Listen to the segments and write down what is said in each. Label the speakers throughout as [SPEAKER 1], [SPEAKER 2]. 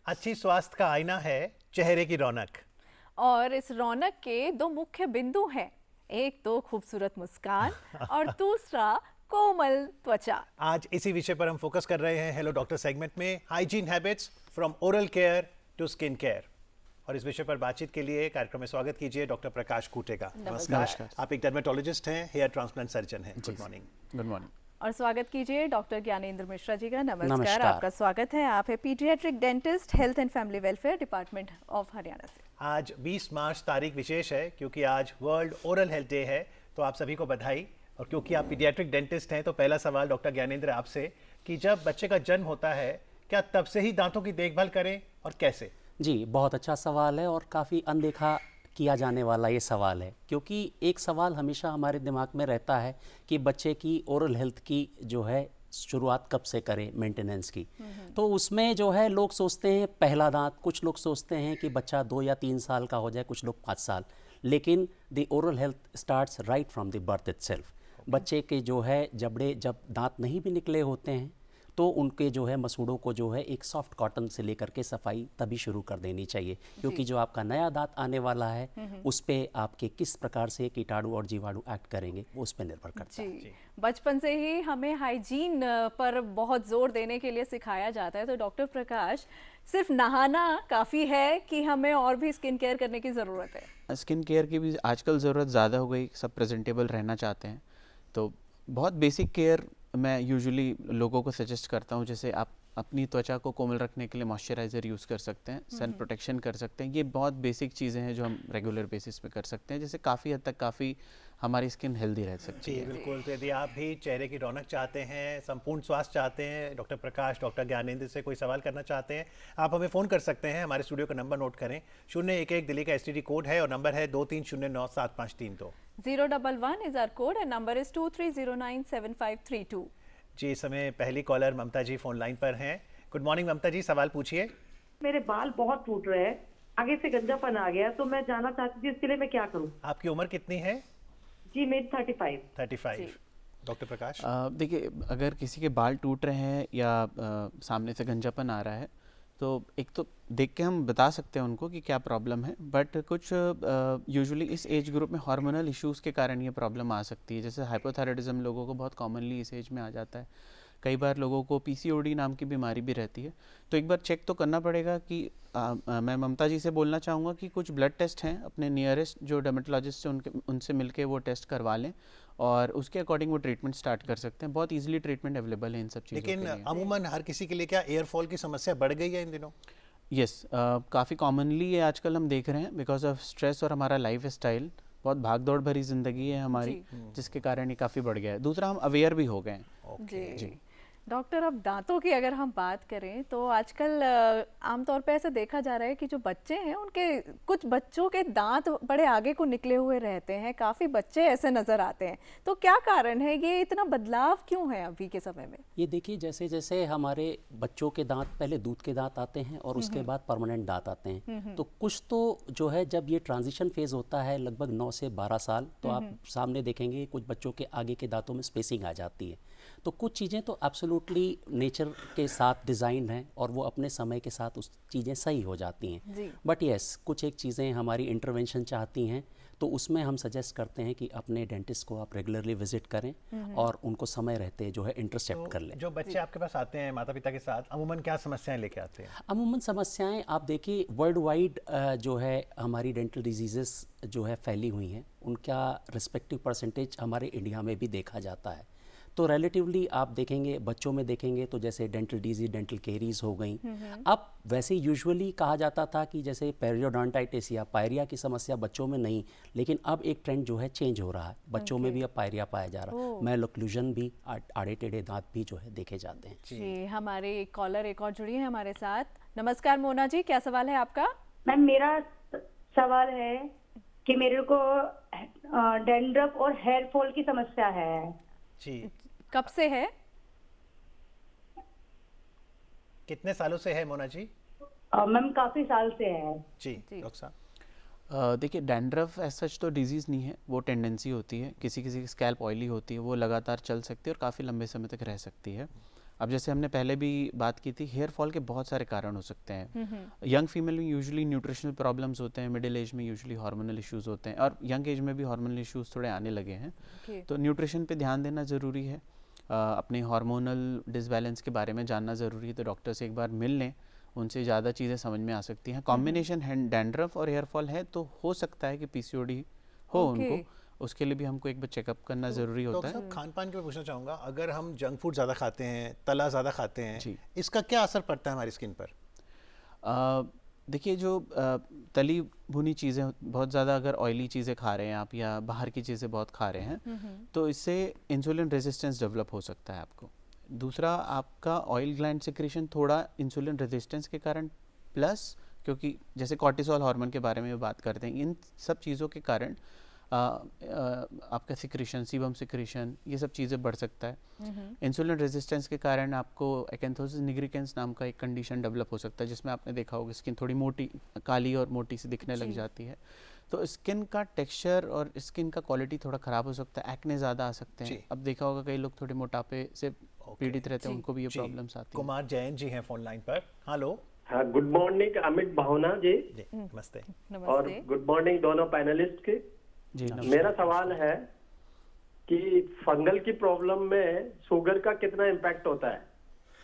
[SPEAKER 1] अच्छी स्वास्थ्य का आईना है चेहरे की रौनक।
[SPEAKER 2] और इस रौनक के दो मुख्य बिंदु हैं, एक तो खूबसूरत मुस्कान और दूसरा कोमल त्वचा।
[SPEAKER 1] आज इसी विषय पर हम फोकस कर रहे हैं हेलो डॉक्टर सेगमेंट में, hygiene habits from oral care to skin care. और इस विषय पर बातचीत के लिए कार्यक्रम में स्वागत कीजिए डॉक्टर प्रकाश कूटे का।
[SPEAKER 2] नमस्कार।
[SPEAKER 1] आप एक डर्मेटोलॉजिस्ट हैं, हेयर ट्रांसप्लांट सर्जन हैं। Good morning.
[SPEAKER 3] Good morning.
[SPEAKER 2] और स्वागत कीजिए डॉक्टर ज्ञानेंद्र मिश्रा जी का। नमस्कार,
[SPEAKER 3] नमस्कार।
[SPEAKER 2] आपका स्वागत है। आप है paediatric dentist, health and family welfare department of Haryana से।
[SPEAKER 1] आज 20 मार्च तारीख विशेष है क्योंकि आज वर्ल्ड ओरल हेल्थ डे है, तो आप सभी को बधाई। और क्योंकि आप पीडियाट्रिक डेंटिस्ट हैं तो पहला सवाल डॉक्टर ज्ञानेंद्र आपसे कि जब बच्चे का जन्म होता है क्या तब से ही दांतों की देखभाल करें और कैसे?
[SPEAKER 3] जी, बहुत अच्छा सवाल है और काफ़ी अनदेखा किया जाने वाला ये सवाल है, क्योंकि एक सवाल हमेशा हमारे दिमाग में रहता है कि बच्चे की ओरल हेल्थ की जो है शुरुआत कब से करें मेंटेनेंस की। तो उसमें जो है लोग सोचते हैं पहला दांत, कुछ लोग सोचते हैं कि बच्चा 2 या 3 साल का हो जाए, कुछ लोग 5 साल। लेकिन the oral health starts right from the birth itself. बच्चे के जो है जबड़े जब दांत नहीं भी निकले होते हैं तो उनके जो है मसूड़ों को जो है एक सॉफ्ट कॉटन से लेकर के सफाई तभी शुरू कर देनी चाहिए, क्योंकि जो आपका नया दांत आने वाला है उस पे आपके किस प्रकार से कीटाणु और जीवाणु एक्ट करेंगे वो उस पर निर्भर करता है।
[SPEAKER 2] जी, बचपन से ही हमें हाइजीन पर बहुत जोर देने के लिए सिखाया जाता है। तो डॉक्टर प्रकाश, सिर्फ नहाना काफ़ी है कि हमें और भी स्किन केयर करने की ज़रूरत है?
[SPEAKER 4] स्किन केयर की भी आजकल ज़रूरत ज़्यादा हो गई, सब प्रेजेंटेबल रहना चाहते हैं, तो बहुत बेसिक केयर मैं यूजुअली लोगों को सजेस्ट करता हूँ। जैसे आप अपनी त्वचा को कोमल रखने के लिए मॉइस्चराइज़र यूज़ कर सकते हैं, सन प्रोटेक्शन कर सकते हैं। ये बहुत बेसिक चीज़ें हैं जो हम रेगुलर बेसिस पे कर सकते हैं, जिससे काफ़ी हद तक काफ़ी हमारी स्किन हेल्दी रह सकती
[SPEAKER 1] जी
[SPEAKER 4] है।
[SPEAKER 1] बिल्कुल। तो यदि आप भी चेहरे की रौनक चाहते हैं, संपूर्ण स्वास्थ्य चाहते हैं, डॉक्टर प्रकाश, डॉक्टर ज्ञानेंद्र से कोई सवाल करना चाहते हैं, आप हमें फ़ोन कर सकते हैं। हमारे स्टूडियो का नंबर नोट करें, 011 दिल्ली का STD कोड है और नंबर है 23097532।
[SPEAKER 2] 011 is our code and number is 23097532।
[SPEAKER 1] जी, इस समय पहली कॉलर ममता जी फोन लाइन पर हैं। गुड मॉर्निंग ममता जी, सवाल पूछिए।
[SPEAKER 5] मेरे बाल बहुत टूट रहे हैं, आगे से गंजापन आ गया, तो मैं जानना चाहती थी इसके लिए मैं क्या करूं?
[SPEAKER 1] आपकी उम्र कितनी है?
[SPEAKER 5] जी मेरी 35।
[SPEAKER 1] 35। डॉक्टर प्रकाश?
[SPEAKER 4] देखिए, अगर किसी के बाल टूट रहे हैं या सामने से गंजापन आ रहा है तो एक तो देख के हम बता सकते हैं उनको कि क्या प्रॉब्लम है, बट कुछ यूजुअली इस एज ग्रुप में हार्मोनल इश्यूज़ के कारण ये प्रॉब्लम आ सकती है। जैसे हाइपोथायराइडिज्म लोगों को बहुत कॉमनली इस एज में आ जाता है। कई बार लोगों को PCOD नाम की बीमारी भी रहती है, तो एक बार चेक तो करना पड़ेगा कि मैं ममता जी से बोलना चाहूँगा कि कुछ ब्लड टेस्ट हैं अपने नियरेस्ट जो डर्मेटोलॉजिस्ट से उनसे मिलके वो टेस्ट करवा लें और उसके अकॉर्डिंग वो ट्रीटमेंट स्टार्ट कर सकते हैं। बहुत इजीली ट्रीटमेंट अवेलेबल है इन सब चीज़ों के
[SPEAKER 1] लेकिन
[SPEAKER 4] लिए।
[SPEAKER 1] अमूमन हर किसी के लिए क्या एयरफॉल की समस्या बढ़ गई है इन दिनों?
[SPEAKER 4] यस, काफ़ी कॉमनली ये आजकल हम देख रहे हैं बिकॉज ऑफ स्ट्रेस और हमारा लाइफ स्टाइल बहुत भाग दौड़ भरी ज़िंदगी है हमारी, जिसके कारण ये काफ़ी बढ़ गया है। दूसरा, हम अवेयर भी हो गए हैं।
[SPEAKER 2] जी डॉक्टर, अब दांतों की अगर हम बात करें तो आजकल आमतौर पे ऐसा देखा जा रहा है कि जो बच्चे हैं उनके, कुछ बच्चों के दांत बड़े आगे को निकले हुए रहते हैं, काफ़ी बच्चे ऐसे नज़र आते हैं। तो क्या कारण है, ये इतना बदलाव क्यों है अभी के समय में?
[SPEAKER 3] ये देखिए, जैसे जैसे हमारे बच्चों के दांत पहले दूध के दांत आते हैं और उसके बाद परमानेंट दांत आते हैं, तो कुछ तो जो है जब ये ट्रांजिशन फेज होता है लगभग 9 से 12 साल, तो आप सामने देखेंगे कुछ बच्चों के आगे के दांतों में स्पेसिंग आ जाती है। तो कुछ चीज़ें तो एब्सोल्युटली नेचर के साथ डिज़ाइन हैं और वो अपने समय के साथ उस चीज़ें सही हो जाती हैं। बट यस, कुछ एक चीज़ें हमारी इंटरवेंशन चाहती हैं, तो उसमें हम सजेस्ट करते हैं कि अपने डेंटिस्ट को आप रेगुलरली विजिट करें और उनको समय रहते जो है इंटरसेप्ट कर लें।
[SPEAKER 1] जो बच्चे आपके पास आते हैं माता पिता के साथ, अमूमन क्या समस्याएं लेके आते हैं?
[SPEAKER 3] अमूमन समस्याएं आप देखिए, वर्ल्ड वाइड जो है हमारी डेंटल डिजीज़ेस जो है फैली हुई हैं, उनका रिस्पेक्टिव परसेंटेज हमारे इंडिया में भी देखा जाता है। तो रिलेटिवली आप देखेंगे, बच्चों में देखेंगे तो जैसे डेंटल डिजीज, डेंटल केरीज हो गई। अब वैसे यूजुअली कहा जाता था कि जैसे पेरियोडोंटाइटिस या पायरिया की समस्या बच्चों में नहीं, लेकिन अब एक ट्रेंड जो है चेंज हो रहा है, बच्चों में भी अब पायरिया पाया जा रहा है। मैल ओक्लूजन भी, आड़े टेढ़े दांत भी जो है देखे जाते हैं।
[SPEAKER 2] जी, हमारे कॉलर एक और जुड़ी है हमारे साथ। नमस्कार मोना जी, क्या सवाल है आपका?
[SPEAKER 5] मैम मेरा सवाल है कि मेरे को डैंड्रफ और हेयर फॉल की समस्या है।
[SPEAKER 1] जी,
[SPEAKER 2] कब से है?
[SPEAKER 1] कितने सालों से है मोना जी?
[SPEAKER 5] मैम काफी साल से है।
[SPEAKER 1] जी डॉक्टर साहब?
[SPEAKER 4] देखिए, डैंड्रफ एज सच तो डिजीज़ नहीं है, वो टेंडेंसी होती है। किसी किसी की स्कैल्प ऑयली होती है, वो लगातार चल सकती है और काफ़ी लंबे समय तक रह सकती है। अब जैसे हमने पहले भी बात की थी, हेयर फॉल के बहुत सारे कारण हो सकते हैं। यंग फीमेल में यूजुअली न्यूट्रिशनल प्रॉब्लम्स होते हैं, मिडिल एज में यूजुअली हार्मोनल इश्यूज होते हैं, और यंग एज में भी हार्मोनल इश्यूज थोड़े आने लगे हैं। तो न्यूट्रिशन पे ध्यान देना ज़रूरी है, अपने हार्मोनल डिसबैलेंस के बारे में जानना ज़रूरी है। तो डॉक्टर से एक बार मिल लें, उनसे ज़्यादा चीज़ें समझ में आ सकती हैं। कॉम्बिनेशन डैंड्रफ और हेयर फॉल है तो हो सकता है कि पीसीओडी हो उनको, उसके लिए भी हमको एक बार चेकअप करना ज़रूरी होता
[SPEAKER 1] डॉक्टर
[SPEAKER 4] है।
[SPEAKER 1] साहब, खान पान के पूछना चाहूँगा, अगर हम जंक फूड ज़्यादा खाते हैं, तला ज़्यादा खाते हैं,
[SPEAKER 4] जी।
[SPEAKER 1] इसका क्या असर पड़ता है हमारी स्किन पर?
[SPEAKER 4] देखिए, जो तली भुनी चीज़ें बहुत ज़्यादा, अगर ऑयली चीज़ें खा रहे हैं आप या बाहर की चीज़ें बहुत खा रहे हैं, तो इससे इंसुलिन रेजिस्टेंस डेवलप हो सकता है आपको। दूसरा, आपका ऑयल ग्लैंड सिक्रीशन थोड़ा इंसुलिन रेजिस्टेंस के कारण, प्लस क्योंकि जैसे कॉर्टिसोल हार्मोन के बारे में बात करते हैं, इन सब चीज़ों के कारण आपका सिक्रीशन, सीबम सिक्रीशन, ये सब चीज़ें बढ़ सकता है। इंसुलिन रेजिस्टेंस के कारण आपको एक्यांथोसिस निग्रिकेंस नाम का एक कंडीशन डेवलप हो सकता है, जिसमें आपने देखा होगा स्किन थोड़ी मोटी, काली और मोटी सी दिखने लग जाती है। तो स्किन का टेक्सचर और स्किन का क्वालिटी थोड़ा ख़राब हो सकता है, एक्ने ज़्यादा आ सकते हैं। अब देखा होगा कई लोग थोड़े मोटापे से पीड़ित रहते हैं, उनको भी ये
[SPEAKER 1] जी।
[SPEAKER 4] प्रॉब्लम्स आती हैं।
[SPEAKER 1] कुमार जैन जी हैं फोन लाइन पर। हेलो
[SPEAKER 6] हाँ, गुड मॉर्निंग अमित भावना जी,
[SPEAKER 1] जी, नमस्ते।
[SPEAKER 6] और
[SPEAKER 2] नमस्ते।
[SPEAKER 6] गुड मॉर्निंग दोनों पैनलिस्ट के।
[SPEAKER 4] जी,
[SPEAKER 6] मेरा सवाल है कि फंगल की प्रॉब्लम में शुगर का कितना इम्पैक्ट होता है।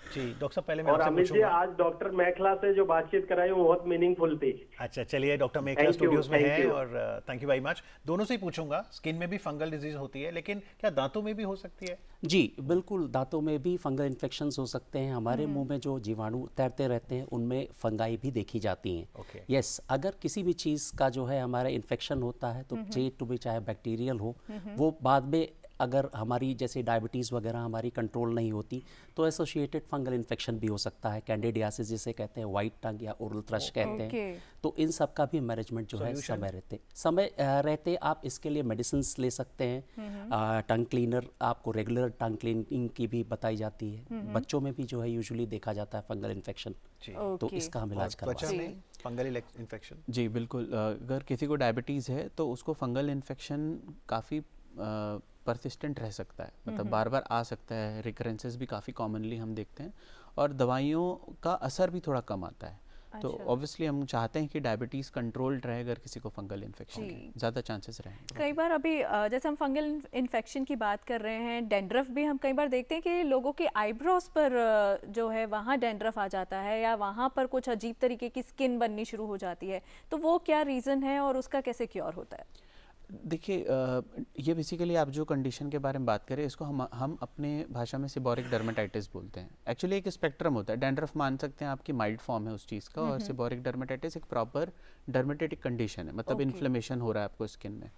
[SPEAKER 1] जी डॉक्टर साहब, पहले मैं
[SPEAKER 6] और
[SPEAKER 1] आपसे
[SPEAKER 6] अमित जी,
[SPEAKER 1] पूछूंगा।
[SPEAKER 6] आज डॉक्टर मेखला से जो बातचीत कराई वो बहुत मीनिंगफुल थी।
[SPEAKER 1] अच्छा, चलिए, doctor mekhela
[SPEAKER 6] Thank you,
[SPEAKER 1] studios में
[SPEAKER 6] thank
[SPEAKER 1] हैं
[SPEAKER 6] you.
[SPEAKER 1] और थैंक यू वेरी मच। दोनों से ही पूछूंगा, स्किन में भी फंगल डिजीज होती है, लेकिन क्या दांतों में भी हो सकती है?
[SPEAKER 3] जी बिल्कुल, दांतों में भी फंगल इन्फेक्शंस हो सकते हैं। हमारे मुंह में जो जीवाणु तैरते रहते हैं उनमें फंगाई भी देखी जाती हैं।
[SPEAKER 1] Okay.
[SPEAKER 3] यस, अगर किसी भी चीज़ का जो है हमारा इन्फेक्शन होता है तो चाहे बैक्टीरियल हो, वो बाद में अगर हमारी जैसे डायबिटीज़ वगैरह हमारी कंट्रोल नहीं होती तो एसोसिएटेड फंगल इन्फेक्शन भी हो सकता है, कैंडिडियासिस जिसे कहते हैं, वाइट टंग या ओरल थ्रश कहते हैं। तो इन सब का भी मैनेजमेंट जो है समय रहते आप इसके लिए मेडिसिन ले सकते हैं। टंग क्लीनर, आपको रेगुलर टंग क्लीनिंग की भी बताई जाती है। बच्चों में भी जो है यूजुअली देखा जाता है फंगल इन्फेक्शन, तो इसका हम इलाज करवा
[SPEAKER 1] त्वचा
[SPEAKER 3] सकते हैं।
[SPEAKER 1] में फंगल इन्फेक्शन?
[SPEAKER 4] जी बिल्कुल, अगर किसी को डायबिटीज़ है तो उसको फंगल इन्फेक्शन काफ़ी परसिस्टेंट रह सकता है, मतलब बार बार आ सकता है, रिकरेंसेस भी काफ़ी कॉमनली हम देखते हैं, और दवाइयों का असर भी थोड़ा कम आता है। तो ऑब्वियसली हम चाहते हैं कि डायबिटीज़ कंट्रोल्ड रहे, अगर किसी को फंगल इन्फेक्शन है ज़्यादा चांसेस रहेंगे।
[SPEAKER 2] कई बार अभी जैसे हम फंगल इन्फेक्शन की बात कर रहे हैं, डेंड्रफ भी हम कई बार देखते हैं कि लोगों के आईब्रोज पर जो है वहाँ डेंड्रफ आ जाता है, या वहाँ पर कुछ अजीब तरीके की स्किन बननी शुरू हो जाती है, तो वो क्या रीज़न है और उसका कैसे क्योर होता है?
[SPEAKER 4] देखिए, ये बेसिकली आप जो कंडीशन के बारे में बात करें, इसको हम अपने भाषा में सिबोरिक डर्मेटाइटिस बोलते हैं। एक्चुअली एक स्पेक्ट्रम होता है, डैंड्रफ मान सकते हैं आपकी माइल्ड फॉर्म है उस चीज़ का, और सिबोरिक डर्मेटाइटिस एक प्रॉपर डर्मेटेटिक कंडीशन है, मतलब इन्फ्लेमेशन हो रहा है आपको स्किन में।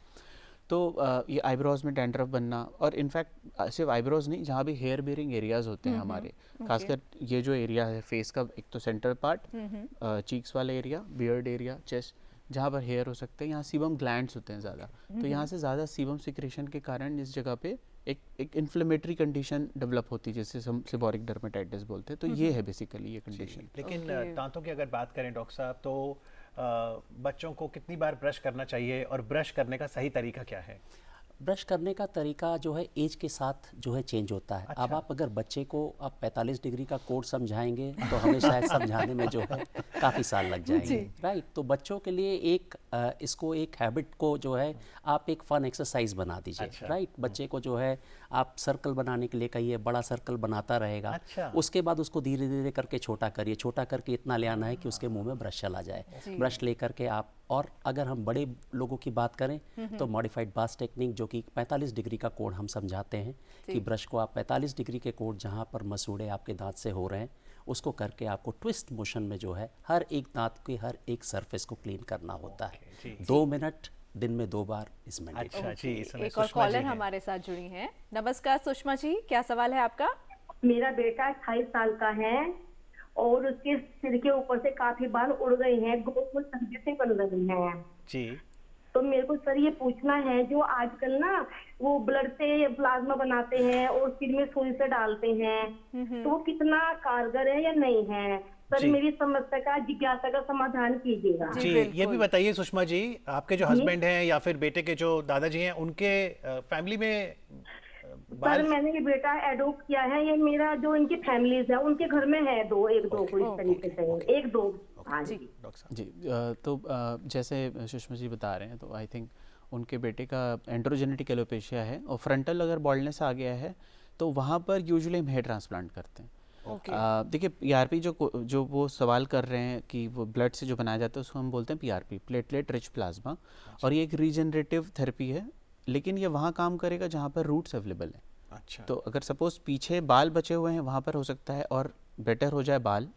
[SPEAKER 4] तो ये आईब्रोज में डैंड्रफ बनना, और इनफैक्ट सिर्फ आईब्रोज नहीं, जहाँ भी हेयर बेयरिंग एरियाज होते हैं हमारे, खासकर ये जो एरिया है फेस का, एक तो सेंटर पार्ट, चीक्स वाला एरिया, बियर्ड एरिया, चेस्ट, जहाँ पर हेयर हो सकते हैं, यहाँ सीबम ग्लैंड्स होते हैं ज़्यादा, तो यहाँ से ज़्यादा सीबम सिक्रेशन के कारण इस जगह पे एक इन्फ्लेमेटरी कंडीशन डेवलप होती है, जिसे हम सिबोरिक डर्मेटाइटिस बोलते हैं। तो ये है बेसिकली ये कंडीशन।
[SPEAKER 1] लेकिन दांतों की अगर बात करें डॉक्टर साहब, तो बच्चों को कितनी बार ब्रश करना चाहिए और ब्रश करने का सही तरीका क्या है?
[SPEAKER 3] ब्रश करने का तरीका जो है एज के साथ जो है चेंज होता है। अब आप अगर बच्चे को आप 45 डिग्री का कोड समझाएंगे तो हमें शायद समझाने में जो है काफ़ी साल लग जाएंगे, राइट। तो बच्चों के लिए इसको एक हैबिट को जो है आप एक फन एक्सरसाइज बना दीजिए, राइट। बच्चे को जो है आप सर्कल बनाने के लिए कहिए, बड़ा सर्कल बनाता रहेगा, उसके बाद उसको धीरे धीरे करके छोटा करिए, छोटा करके इतना ले आना है कि उसके मुंह में ब्रश चला जाए। ब्रश ले करके आप, और अगर हम बड़े लोगों की बात करें तो मॉडिफाइड बास टेक्निक, जो कि 45 डिग्री का कोड हम समझाते हैं कि ब्रश को आप 45 डिग्री के कोड जहाँ पर मसूड़े आपके दांत से हो रहे हैं उसको करके आपको ट्विस्ट मोशन में जो है हर एक दांत के हर एक सरफेस को क्लीन करना होता है। 2 मिनट दिन में 2 बार इस मिनट।
[SPEAKER 1] अच्छा जी,
[SPEAKER 2] एक और कॉलर हमारे साथ जुड़ी हैं। नमस्कार सुषमा जी, क्या सवाल है आपका?
[SPEAKER 5] मेरा बेटा 28 साल का है और उसके सिर के ऊपर से काफी बाल उड़ गए हैं, गोल गोल सब्जी से बन रहे हैं
[SPEAKER 1] जी।
[SPEAKER 5] तो मेरे को सर ये पूछना है, जो आजकल ना वो ब्लड से प्लाज्मा बनाते हैं और सिर में सुई से डालते हैं, तो वो कितना कारगर है या नहीं है? सर मेरी समस्या का, जिज्ञासा का समाधान कीजिएगा।
[SPEAKER 1] जी, ये भी बताइए सुषमा जी, आपके जो हस्बैंड हैं या फिर बेटे के जो दादाजी हैं, उनके फैमिली में
[SPEAKER 5] सर मैंने ये बेटा एडॉप्ट किया है, ये मेरा जो इनकी फैमिलीज है उनके घर में है एक दो को इस तरीके से, एक दो। हाँ जी
[SPEAKER 1] डॉक्टर साहब
[SPEAKER 4] जी तो जैसे सुषमा जी बता रहे हैं, तो आई थिंक उनके बेटे का एंड्रोजेनेटिक एलोपेशिया है और फ्रंटल अगर बॉल्डनेस आ गया है तो वहाँ पर यूजुअली हम हेयर ट्रांसप्लांट करते हैं। देखिए पीआरपी जो वो सवाल कर रहे हैं कि वो ब्लड से जो बनाया जाता है उसको हम बोलते हैं पीआरपी, प्लेटलेट रिच प्लाज्मा, और ये एक रीजनरेटिव थेरेपी है, लेकिन ये वहाँ काम करेगा जहाँ पर रूट्स अवेलेबल हैं।
[SPEAKER 1] अच्छा,
[SPEAKER 4] तो अगर सपोज पीछे बाल बचे हुए हैं वहाँ पर हो सकता है और बेटर हो जाए बाल,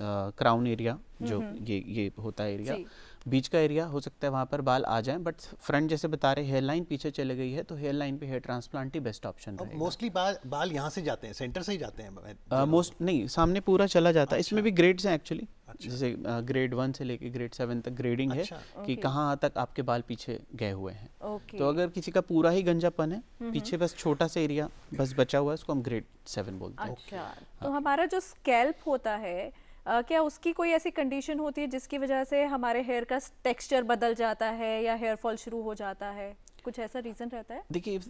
[SPEAKER 4] क्राउन एरिया जो ये होता है एरिया, बीच का एरिया हो सकता है वहाँ पर बाल आ जाएं, बट फ्रंट जैसे बता रहे हेयर लाइन पीछे चले गई है तो हेयर लाइन पे हेयर ट्रांसप्लांट ही बेस्ट ऑप्शन रहेगा।
[SPEAKER 1] मोस्टली बाल यहाँ से जाते हैं, सेंटर से ही जाते हैं
[SPEAKER 4] मोस्ट नहीं, सामने पूरा चला जाता है। इसमें भी ग्रेड्स हैं एक्चुअली, जैसे ग्रेड 1 से लेके ग्रेड 7 तक ग्रेडिंग है कि कहाँ तक आपके बाल पीछे गए हुए हैं। तो अगर किसी का पूरा ही गंजापन है, पीछे बस छोटा सा एरिया बस बचा हुआ है, उसको हम ग्रेड 7 बोलते हैं।
[SPEAKER 2] अच्छा, तो हमारा जो स्कैल्प होता है क्या उसकी कोई ऐसी कंडीशन होती है जिसकी वजह से हमारे हेयर का टेक्सचर बदल जाता है या हेयर फॉल शुरू हो जाता है, कुछ ऐसा रीज़न रहता है?
[SPEAKER 4] देखिए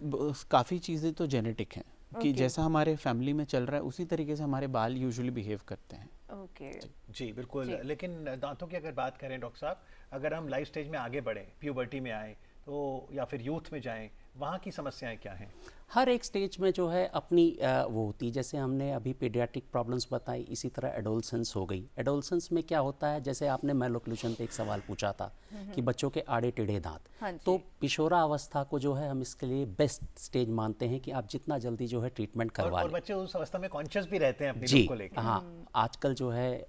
[SPEAKER 4] काफ़ी चीज़ें तो जेनेटिक हैं कि जैसा हमारे फैमिली में चल रहा है उसी तरीके से हमारे बाल यूजुअली बिहेव करते हैं।
[SPEAKER 2] ओके
[SPEAKER 1] जी बिल्कुल। लेकिन दांतों की अगर बात करें डॉक्टर साहब, अगर हम लाइफ स्टेज में आगे बढ़ें, प्यूबर्टी में आए तो या फिर यूथ में जाएं, वहाँ की समस्याएं क्या हैं?
[SPEAKER 3] हर एक स्टेज में जो है अपनी वो होती है, जैसे हमने अभी पीडियाट्रिक प्रॉब्लम्स बताई, इसी तरह एडोलसेंस हो गई। एडोलसेंस में क्या होता है, जैसे आपने मैलोक्लूजन पे एक सवाल पूछा था कि बच्चों के आड़े टेढ़े दांत, तो किशोरा अवस्था को जो है हम इसके लिए बेस्ट स्टेज मानते हैं कि आप जितना जल्दी जो है ट्रीटमेंट करवा
[SPEAKER 1] और
[SPEAKER 3] लें।
[SPEAKER 1] बच्चे उस अवस्था में कॉन्शियस भी रहते हैं अपनी
[SPEAKER 3] जी
[SPEAKER 1] लुक को लेकर।
[SPEAKER 3] हाँ, आजकल जो है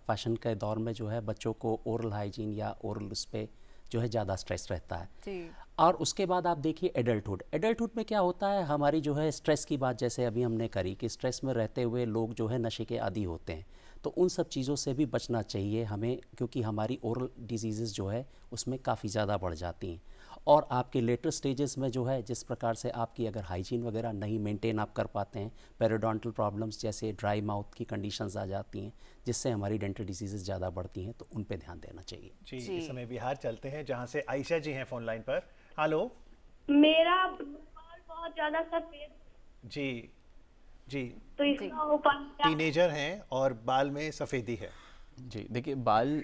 [SPEAKER 3] फैशन के दौर में जो है बच्चों को ओरल हाइजीन या ओरल उस पर जो है ज़्यादा स्ट्रेस रहता है
[SPEAKER 2] जी।
[SPEAKER 3] और उसके बाद आप देखिए एडल्टहुड में क्या होता है, हमारी जो है स्ट्रेस की बात जैसे अभी हमने करी कि स्ट्रेस में रहते हुए लोग जो है नशे के आदी होते हैं, तो उन सब चीज़ों से भी बचना चाहिए हमें, क्योंकि हमारी ओरल डिजीज़ जो है उसमें काफ़ी ज़्यादा बढ़ जाती हैं। और आपके लेटर स्टेजेस में जो है जिस प्रकार से आपकी अगर हाइजीन वगैरह नहीं मेंटेन आप कर पाते हैं, पेरिडोंटल प्रॉब्लम्स जैसे ड्राई माउथ की कंडीशंस आ जाती हैं जिससे हमारी डेंटल डिजीज़ ज़्यादा बढ़ती हैं, तो उन पे ध्यान देना चाहिए।
[SPEAKER 1] जी, इस समय बिहार चलते हैं जहाँ से आयशा जी हैं फोन लाइन पर। हेलो
[SPEAKER 7] मेरा बाल बहुत ज्यादा सफेद,
[SPEAKER 1] जी जी,
[SPEAKER 7] तो इसका उपाय क्या?
[SPEAKER 1] टीनेजर हैं और बाल में सफ़ेदी है।
[SPEAKER 4] जी देखिए बाल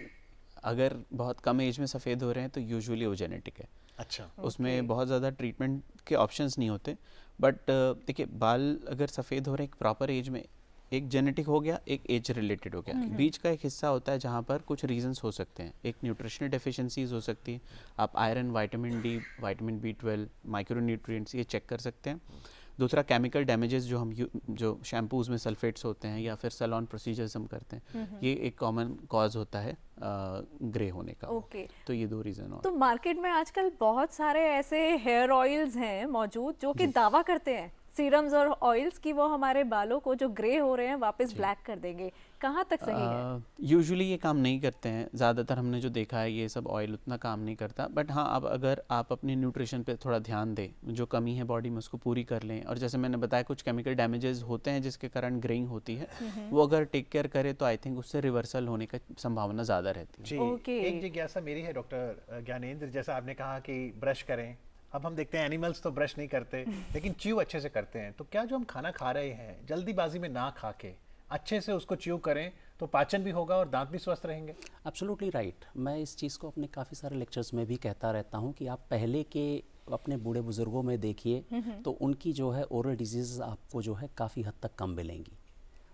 [SPEAKER 4] अगर बहुत कम एज में सफ़ेद हो रहे हैं तो यूजुअली वो जेनेटिक है।
[SPEAKER 1] अच्छा,
[SPEAKER 4] उसमें बहुत ज़्यादा ट्रीटमेंट के ऑप्शंस नहीं होते, बट देखिए बाल अगर सफ़ेद हो रहे हैं एक प्रॉपर एज में, एक जेनेटिक हो गया, एक एज रिलेटेड हो गया, बीच का एक हिस्सा होता है जहाँ पर कुछ रीजंस हो सकते हैं। एक न्यूट्रिशनल डेफिशिएंसीज हो सकती है, आप iron, vitamin D, vitamin B12, micro nutrients ये चेक कर सकते हैं। दूसरा केमिकल डैमेजेस जो जो शैम्पूज़ में सल्फेट्स होते हैं या फिर सैलून प्रोसीजर्स हम करते हैं, ये एक कॉमन कॉज होता है ग्रे होने का।
[SPEAKER 2] ओके,
[SPEAKER 4] तो ये दो रीज़न और
[SPEAKER 2] तो मार्केट में आजकल बहुत सारे ऐसे हेयर ऑयल्स हैं मौजूद जो कि दावा करते हैं, सीरम्स और ऑयल्स की वो हमारे बालों को जो ग्रे हो रहे हैं वापस ब्लैक कर देंगे, कहाँ तक सही है?
[SPEAKER 4] यूजुअली ये काम नहीं करते हैं, ज़्यादातर हमने जो देखा है ये सब ऑयल उतना काम नहीं करता, बट हाँ अब अगर आप अपनी न्यूट्रिशन पे थोड़ा ध्यान दें, जो कमी है बॉडी में उसको पूरी कर लें, और जैसे मैंने बताया कुछ केमिकल डैमेजेस होते हैं जिसके कारण ग्रेइंग होती है, वो अगर टेक केयर करे तो आई थिंक उससे रिवर्सल होने का संभावना ज़्यादा रहती है।
[SPEAKER 1] जी
[SPEAKER 2] ओके।
[SPEAKER 1] एक जिज्ञासा मेरी है डॉक्टर ज्ञानेंद्र, जैसा आपने कहा कि ब्रश करें, अब हम देखते हैं एनिमल्स तो ब्रश नहीं करते लेकिन च्यू अच्छे से करते हैं, तो क्या जो हम खाना खा रहे हैं जल्दीबाजी में ना खा के अच्छे से उसको च्यू करें तो पाचन भी होगा और दांत भी स्वस्थ रहेंगे?
[SPEAKER 3] Absolutely right. मैं इस चीज़ को अपने काफ़ी सारे लेक्चर्स में भी कहता रहता हूँ कि आप पहले के अपने बूढ़े बुजुर्गों में देखिए तो उनकी जो है ओरल डिजीज़ आपको जो है काफ़ी हद तक कम मिलेंगी।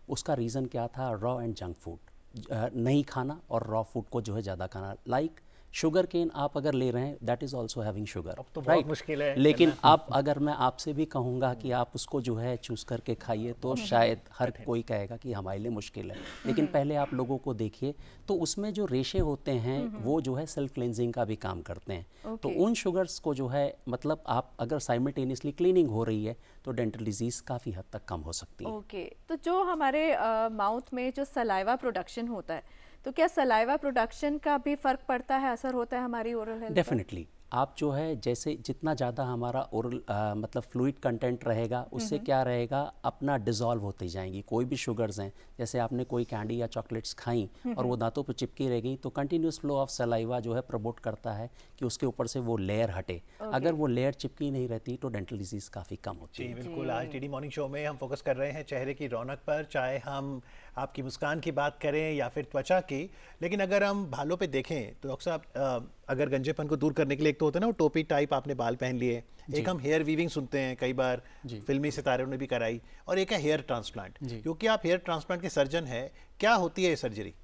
[SPEAKER 3] उसका रीज़न क्या था? रॉ एंड जंक फूड नहीं खाना और रॉ फूड को जो है ज़्यादा खाना। लाइक शुगर केन आप अगर ले रहे हैं that is also having sugar,
[SPEAKER 1] अब तो बहुत मुश्किल है
[SPEAKER 3] लेकिन अब अगर मैं आपसे भी कहूँगा कि आप उसको जो है चूज़ करके खाइए तो शायद हर कोई कहेगा कि हमारे लिए मुश्किल है, लेकिन पहले आप लोगों को देखिए तो उसमें जो रेशे होते हैं वो जो है सेल्फ क्लेंजिंग का भी काम करते हैं। तो उन शुगर्स को जो है मतलब आप अगर साइमल्टेनियसली क्लीनिंग हो रही है तो डेंटल डिजीज़ काफ़ी हद तक कम हो सकती है।
[SPEAKER 2] ओके, तो जो हमारे माउथ में जो सलाइवा प्रोडक्शन होता है, तो क्या सलाइवा प्रोडक्शन का भी फर्क पड़ता है, असर होता है हमारी ओरल हेल्थ पर?
[SPEAKER 3] डेफिनेटली आप जो है जैसे जितना ज़्यादा हमारा ओरल मतलब फ्लूइड कंटेंट रहेगा उससे क्या रहेगा अपना डिज़ोल्व होती जाएंगी। कोई भी शुगर्स हैं, जैसे आपने कोई कैंडी या चॉकलेट्स खाई और वो दांतों पर चिपकी रह गई, तो कंटिन्यूस फ्लो ऑफ सलाइवा जो है प्रमोट करता है कि उसके ऊपर से वो लेयर हटे। अगर वो लेयर चिपकी नहीं रहती तो डेंटल डिजीज काफ़ी कम होती
[SPEAKER 1] जी
[SPEAKER 3] है।
[SPEAKER 1] बिल्कुल। आज टीडी मॉर्निंग शो में हम फोकस कर रहे हैं चेहरे की रौनक पर, चाहे हम आपकी मुस्कान की बात करें या फिर त्वचा की। लेकिन अगर हम बालों पे देखें तो डॉक्टर साहब, अगर गंजेपन को दूर करने के लिए एक तो होता है ना वो टोपी टाइप आपने बाल पहन लिए, एक हम हेयर वीविंग सुनते हैं कई बार, फिल्मी सितारों ने भी कराई, और एक है हेयर ट्रांसप्लांट। क्योंकि आप हेयर ट्रांसप्लांट के सर्जन हैं, क्या होती है ये सर्जरी?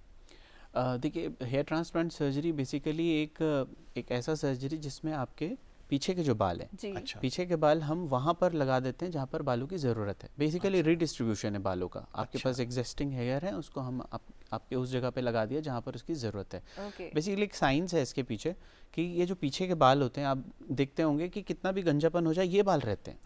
[SPEAKER 4] देखिए, हेयर ट्रांसप्लांट सर्जरी बेसिकली एक ऐसा सर्जरी जिसमें आपके पीछे के जो बाल हैं,
[SPEAKER 1] अच्छा।
[SPEAKER 4] पीछे के बाल हम वहाँ पर लगा देते हैं जहाँ पर बालों की ज़रूरत है। बेसिकली रीडिस्ट्रीब्यूशन है बालों का। आपके पास एग्जिस्टिंग हेयर है, उसको हम आपके उस जगह पे लगा दिया जहाँ पर उसकी ज़रूरत है। बेसिकली एक साइंस है इसके पीछे कि ये जो पीछे के बाल होते हैं, आप देखते होंगे कि कितना भी गंजापन हो जाए ये बाल रहते हैं,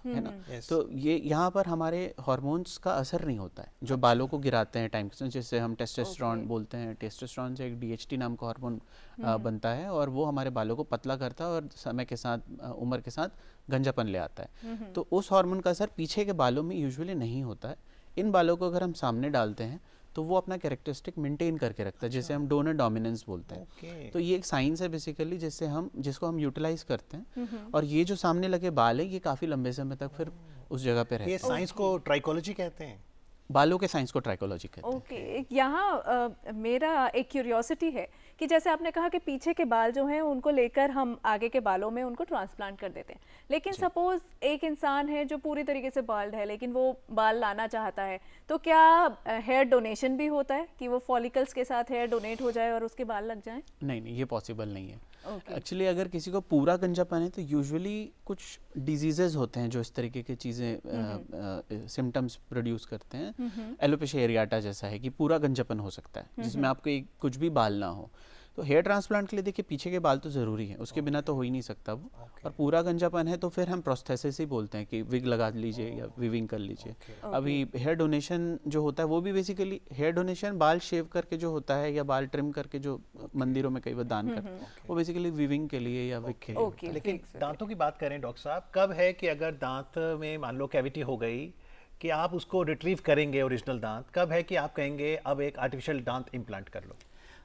[SPEAKER 4] है ना। तो ये यहाँ पर हमारे हार्मोन्स का असर नहीं होता है जो बालों को गिराते हैं टाइम के साथ। जैसे हम टेस्टोस्टेरोन बोलते हैं, टेस्टोस्टेरोन से एक DHT नाम का हार्मोन बनता है और वो हमारे बालों को पतला करता है और समय के साथ, उम्र के साथ गंजापन ले आता है। तो उस हार्मोन का असर पीछे के बालों में यूजुअली नहीं होता है। इन बालों को अगर हम सामने डालते हैं तो वो अपना कैरेक्टरिस्टिक मेंटेन करके रखता है, जिसे हम डोनर डोमिनेंस बोलते हैं। तो ये एक साइंस है बेसिकली जिसको हम यूटिलाइज करते हैं। और ये जो सामने लगे बाल है ये काफ़ी लंबे समय तक फिर उस जगह पे रहते हैं।
[SPEAKER 1] ये साइंस को ट्राइकोलॉजी कहते हैं।
[SPEAKER 4] बालों के साइंस को ट्राइकोलॉजी कहते हैं।
[SPEAKER 2] ओके, यहाँ मेरा एक क्यूरियोसिटी है कि जैसे आपने कहा कि पीछे के बाल जो हैं उनको लेकर हम आगे के बालों में उनको ट्रांसप्लांट कर देते हैं, लेकिन सपोज एक इंसान है जो पूरी तरीके से बाल्ड है लेकिन वो बाल लाना चाहता है, तो क्या हेयर डोनेशन भी होता है कि वो फॉलिकल्स के साथ हेयर डोनेट हो जाए और उसके बाल लग जाएं?
[SPEAKER 4] नहीं, ये पॉसिबल नहीं है। एक्चुअली अगर किसी को पूरा गंजापन है तो यूजुअली कुछ डिजीजेज होते हैं जो इस तरीके की चीज़ें सिम्टम्स प्रोड्यूस करते हैं। एलोपेशिया एरियाटा जैसा है कि पूरा गंजापन हो सकता है जिसमें आपको कुछ भी बाल ना हो। तो हेयर ट्रांसप्लांट के लिए देखिए पीछे के बाल तो ज़रूरी है, उसके बिना तो हो ही नहीं सकता वो। और पूरा गंजापन है तो फिर हम प्रोस्थेसिस ही बोलते हैं कि विग लगा लीजिए या विविंग कर लीजिए। अभी हेयर डोनेशन जो होता है वो भी बेसिकली हेयर डोनेशन बाल शेव करके जो होता है या बाल ट्रिम करके जो मंदिरों में कई बार दान करते हैं, वो बेसिकली विविंग के लिए या विग के लिए होता है।
[SPEAKER 1] लेकिन दांतों की बात करें डॉक्टर साहब, कब है कि अगर दांत में मान लो कैविटी हो गई कि आप उसको रिट्रीव करेंगे ओरिजिनल दांत, कब है कि आप कहेंगे अब एक आर्टिफिशियल दांत इम्प्लांट कर लो?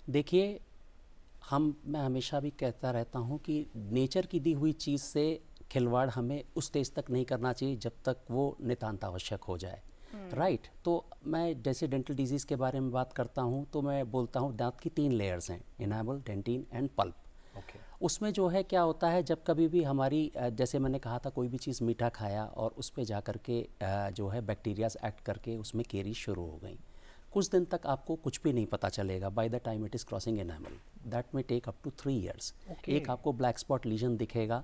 [SPEAKER 3] देखिए, मैं हमेशा भी कहता रहता हूँ कि नेचर की दी हुई चीज़ से खिलवाड़ हमें उस स्टेज तक नहीं करना चाहिए जब तक वो नितांत आवश्यक हो जाए। राइट। तो मैं जैसे डेंटल डिजीज़ के बारे में बात करता हूँ तो मैं बोलता हूँ दांत की 3 लेयर्स हैं, इनामल, डेंटिन एंड पल्प। उसमें जो है क्या होता है, जब कभी भी हमारी जैसे मैंने कहा था कोई भी चीज़ मीठा खाया और उस पर जा कर के जो है बैक्टीरियाज एक्ट करके उसमें केरी शुरू हो गई। कुछ दिन तक आपको कुछ भी नहीं पता चलेगा। By the time it is crossing enamel, that में टेक अप टू 3 years। एक आपको ब्लैक स्पॉट लीजन दिखेगा।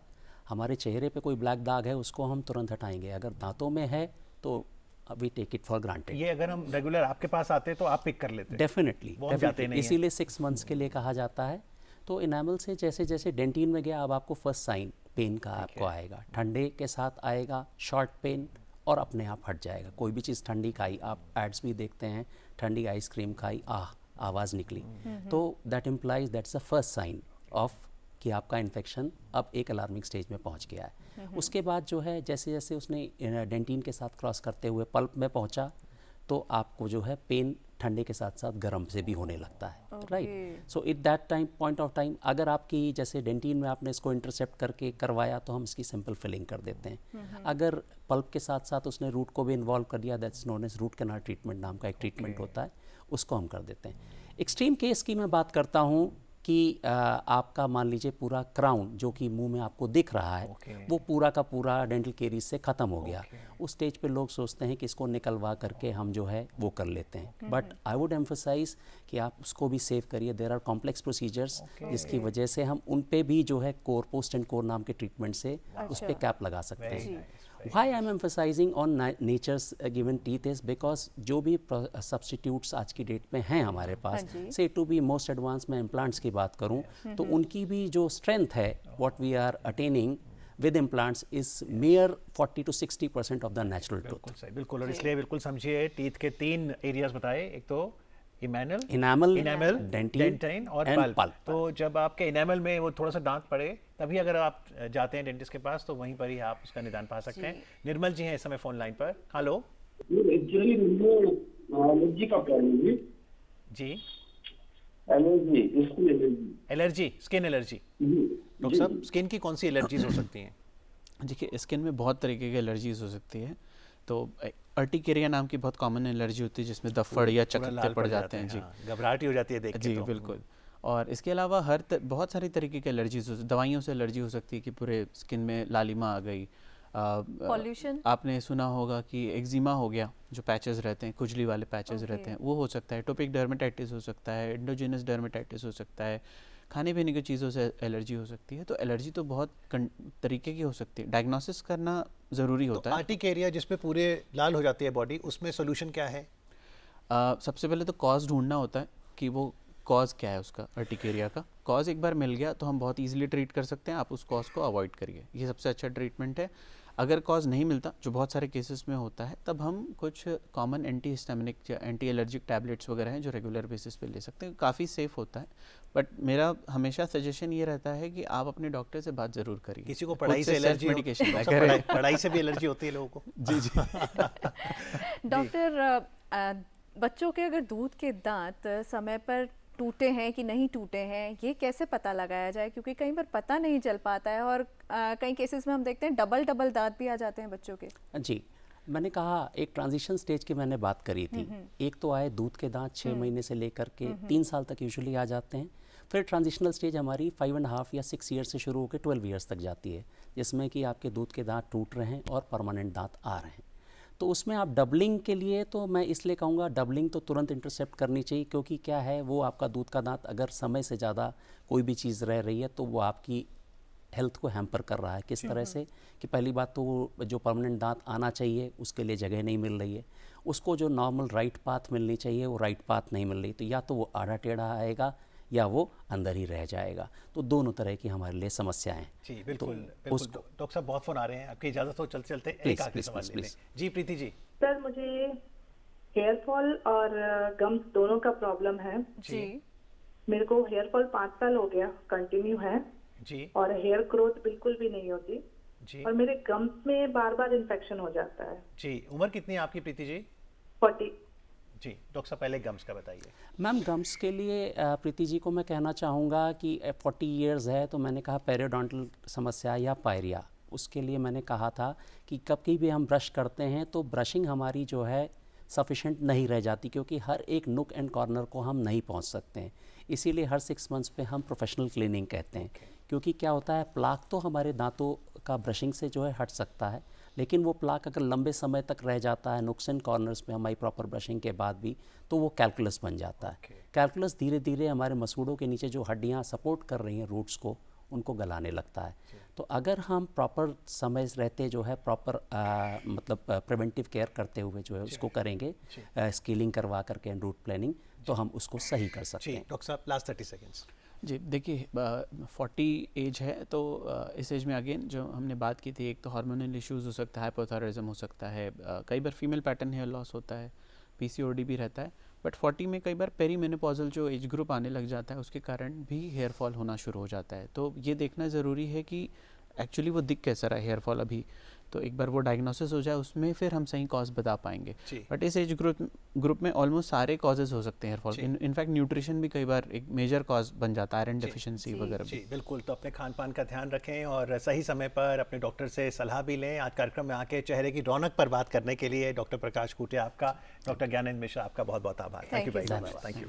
[SPEAKER 3] हमारे चेहरे पे कोई ब्लैक दाग है उसको हम तुरंत हटाएंगे, अगर दांतों में है तो we take it for granted.
[SPEAKER 1] ये अगर हम रेगुलर आपके पास आते तो आप पिक कर लेते?
[SPEAKER 3] डेफिनेटली, इसीलिए 6 months के लिए कहा जाता है। तो इनामल से जैसे जैसे डेंटिन में गया, अब आपको फर्स्ट साइन पेन का आपको आएगा, ठंडे के साथ आएगा, शॉर्ट पेन, और अपने आप हट जाएगा। कोई भी चीज़ ठंडी खाई, आप एड्स भी देखते हैं, ठंडी आइसक्रीम खाई, आवाज़ निकली, तो that implies that's the first sign of कि आपका इन्फेक्शन अब एक अलार्मिंग स्टेज में पहुंच गया है। उसके बाद जो है जैसे जैसे उसने डेंटिन के साथ क्रॉस करते हुए पल्प में पहुंचा तो आपको जो है पेन ठंडे के साथ साथ गर्म से भी होने लगता है। Right. So it that time point of time अगर आपकी जैसे डेंटिन में आपने इसको इंटरसेप्ट करके करवाया तो हम इसकी सिंपल फिलिंग कर देते हैं। अगर पल्प के साथ साथ उसने रूट को भी इन्वॉल्व कर दिया, that's known as root canal treatment नाम का एक ट्रीटमेंट होता है, उसको हम कर देते हैं। एक्सट्रीम केस की मैं बात करता हूँ कि आपका मान लीजिए पूरा क्राउन जो कि मुंह में आपको दिख रहा है वो पूरा का पूरा डेंटल केरीज से ख़त्म हो गया। उस स्टेज पे लोग सोचते हैं कि इसको निकलवा करके हम जो है वो कर लेते हैं, बट आई वुड एम्फसाइज कि आप उसको भी सेव करिए। देयर आर कॉम्प्लेक्स प्रोसीजर्स जिसकी वजह से हम उन पे भी जो है कोर, पोस्ट एंड कोर नाम के ट्रीटमेंट से उस पर कैप लगा सकते हैं। Why I am emphasizing on nature's given teeth is because जो भी substitutes आज की डेट में हैं हमारे पास, say to be most advanced, मैं implants की बात करूं तो उनकी भी जो strength है what we are attaining with implants is mere 40 to 60% of the natural tooth।
[SPEAKER 1] बिल्कुल सही, बिल्कुल। और इसलिए बिल्कुल समझिए, टीथ के 3 एरियाज बताए, एक तो
[SPEAKER 3] इनामल,
[SPEAKER 1] डेंटाइन और
[SPEAKER 3] and
[SPEAKER 1] पल्प। तो जब आपके इनामल में वो थोड़ा सा दांत पड़े तभी अगर आप जाते हैं डेंटिस्ट के पास तो वहीं पर ही आप उसका निदान पा सकते हैं। निर्मल जी हैं इस समय फोन लाइन पर। हेलो
[SPEAKER 8] एक्चुअली मुझे एलर्जी का प्रॉब्लम है।
[SPEAKER 1] जी,
[SPEAKER 8] एलर्जी,
[SPEAKER 1] स्किन एलर्जी। डॉक्टर साहब, स्किन की कौन सी एलर्जीज हो सकती हैं?
[SPEAKER 4] देखिए, स्किन में बहुत तरीके की एलर्जीज हो सकती है। तो अर्टिकेरिया नाम की बहुत कॉमन एलर्जी होती है जिसमें दफ्फड़ या चकत्ते पड़ जाते हैं। जी,
[SPEAKER 1] घबराहट ही हो जाती है देख के।
[SPEAKER 4] जी
[SPEAKER 1] तो
[SPEAKER 4] बिल्कुल। और इसके अलावा बहुत सारी तरीके की एलर्जीज हो, दवाइयों से एलर्जी हो सकती है कि पूरे स्किन में लालिमा आ गई।
[SPEAKER 2] पॉल्यूशन,
[SPEAKER 4] आपने सुना होगा कि एक्जिमा हो गया, जो पैचेस रहते हैं, खुजली वाले पैचेस रहते हैं, वो हो सकता है। एटोपिक डर्मेटाइटिस हो सकता है, एंडोजेनस डर्मेटाइटिस हो सकता है, खाने पीने की चीज़ों से एलर्जी हो सकती है। तो एलर्जी तो बहुत तरीके की हो सकती है, डायग्नोसिस करना ज़रूरी होता है।
[SPEAKER 1] आर्टिकेरिया जिसपे पूरे लाल हो जाती है बॉडी, उसमें सोल्यूशन क्या है?
[SPEAKER 4] सबसे पहले तो कॉज ढूंढना होता है कि वो कॉज क्या है उसका, अर्टिकेरिया का। कॉज एक बार मिल गया तो हम बहुत इजीली ट्रीट कर सकते हैं। आप उस कॉज को अवॉइड करिए, ये सबसे अच्छा ट्रीटमेंट है। अगर कॉज नहीं मिलता, जो बहुत सारे केसेस में होता है, तब हम कुछ कॉमन एंटी हिस्टामिनिक या एंटी एलर्जिक टैबलेट्स वगैरह हैं जो रेगुलर बेसिस पे ले सकते हैं। काफ़ी सेफ होता है। बट मेरा हमेशा सजेशन ये रहता है कि आप अपने डॉक्टर से बात ज़रूर करिए।
[SPEAKER 1] किसी को पढ़ाई से एलर्जी,
[SPEAKER 4] मेडिकेशन
[SPEAKER 1] पढ़ाई से भी एलर्जी होती है लोगों को।
[SPEAKER 4] जी जी।
[SPEAKER 2] डॉक्टर, बच्चों के अगर दूध के दांत समय पर टूटे हैं कि नहीं टूटे हैं, ये कैसे पता लगाया जाए? क्योंकि कई बार पता नहीं चल पाता है और कई केसेस में हम देखते हैं डबल दांत भी आ जाते हैं बच्चों के।
[SPEAKER 3] जी, मैंने कहा एक ट्रांजिशन स्टेज की मैंने बात करी थी। एक तो आए दूध के दांत 6 महीने से लेकर के 3 साल तक यूजुअली आ जाते हैं। फिर ट्रांजिशनल स्टेज हमारी 5.5 या 6 ईयर्स से शुरू होकर 12 ईयर्स तक जाती है, जिसमें कि आपके दूध के दांत टूट रहे हैं और परमानेंट दांत आ रहे हैं। तो उसमें आप डबलिंग के लिए, तो मैं इसलिए कहूँगा डबलिंग तो तुरंत इंटरसेप्ट करनी चाहिए, क्योंकि क्या है, वो आपका दूध का दांत अगर समय से ज़्यादा कोई भी चीज़ रह रही है तो वो आपकी हेल्थ को हैम्पर कर रहा है। किस तरह से कि पहली बात तो वो जो परमानेंट दांत आना चाहिए उसके लिए जगह नहीं मिल रही है, उसको जो नॉर्मल राइट पाथ मिलनी चाहिए वो राइट पाथ नहीं मिल रही, तो या तो वो आड़ा टेढ़ा आएगा या वो अंदर ही रह जाएगा। तो दोनों तरह की हमारे लिए समस्याएं।
[SPEAKER 1] जी बिल्कुल, बिल्कुल। डॉक्टर साहब बहुत फोन आ रहे हैं, आपकी इजाज़त हो चलते चलते एक आखिरी सवाल ले लें। जी प्रीति जी।
[SPEAKER 9] सर, मुझे हेयर फॉल और गम्स दोनों का प्रॉब्लम है।
[SPEAKER 2] जी,
[SPEAKER 9] मेरे को हेयर फॉल 5 साल हो गया, कंटिन्यू है
[SPEAKER 1] जी,
[SPEAKER 9] और हेयर ग्रोथ बिल्कुल भी नहीं होती
[SPEAKER 1] जी,
[SPEAKER 9] और मेरे गम्स में बार बार इन्फेक्शन हो जाता है।
[SPEAKER 1] जी। उम्र कितनी है आपकी प्रीति जी?
[SPEAKER 9] 40।
[SPEAKER 1] जी, डॉक्टर साहब पहले गम्स का बताइए।
[SPEAKER 3] मैम, गम्स के लिए प्रीति जी को मैं कहना चाहूँगा कि 40 इयर्स है तो मैंने कहा पेरियोडोंटल समस्या या पायरिया, उसके लिए मैंने कहा था कि कभी भी हम ब्रश करते हैं तो ब्रशिंग हमारी जो है सफिशेंट नहीं रह जाती, क्योंकि हर एक नुक एंड कॉर्नर को हम नहीं पहुंच सकते हैं। इसीलिए हर 6 मंथ्स पे हम प्रोफेशनल क्लीनिंग कहते हैं। क्योंकि क्या होता है, प्लाक तो हमारे दांतों का ब्रशिंग से जो है हट सकता है, लेकिन वो प्लाक अगर लंबे समय तक रह जाता है नुक्स एंड कॉर्नर्स में हमारी प्रॉपर ब्रशिंग के बाद भी, तो वो कैलकुलस बन जाता है। कैलकुलस धीरे धीरे हमारे मसूड़ों के नीचे जो हड्डियाँ सपोर्ट कर रही हैं रूट्स को, उनको गलाने लगता है। तो अगर हम प्रॉपर समय रहते जो है प्रॉपर मतलब प्रिवेंटिव केयर करते हुए जो है उसको करेंगे, स्केलिंग करवा करके एंड रूट प्लानिंग, तो हम उसको सही कर सकते हैं।
[SPEAKER 1] डॉक्टर साहब लास्ट 30 सेकेंड्स।
[SPEAKER 4] जी देखिए, 40 एज है तो इस एज में अगेन जो हमने बात की थी, एक तो हार्मोनल इश्यूज हो सकता है, हाइपोथायरायडिज्म हो सकता है, कई बार फीमेल पैटर्न हेयर लॉस होता है, पीसीओडी भी रहता है। बट 40 में कई बार पेरीमेनोपॉजल जो एज ग्रुप आने लग जाता है उसके कारण भी हेयर फॉल होना शुरू हो जाता है। तो ये देखना ज़रूरी है कि एक्चुअली वो दिख कैसा रहा है हेयर फॉल अभी, तो एक बार वो डायग्नोसिस हो जाए उसमें फिर हम सही कॉज बता पाएंगे। बट इस एज ग्रुप में ऑलमोस्ट सारे कॉजेज हो सकते हैं हेयर फॉल। इनफैक्ट न्यूट्रिशन भी कई बार एक मेजर कॉज बन जाता है, आयरन डेफिशिएंसी वगैरह भी।
[SPEAKER 1] बिल्कुल, तो अपने खान पान का ध्यान रखें और सही समय पर अपने डॉक्टर से सलाह भी लें। आज कार्यक्रम में आके चेहरे की रौनक पर बात करने के लिए डॉक्टर प्रकाश कूटिया आपका, डॉक्टर ज्ञानेंद्र मिश्रा आपका बहुत बहुत आभार। Thank you very much. Thank you.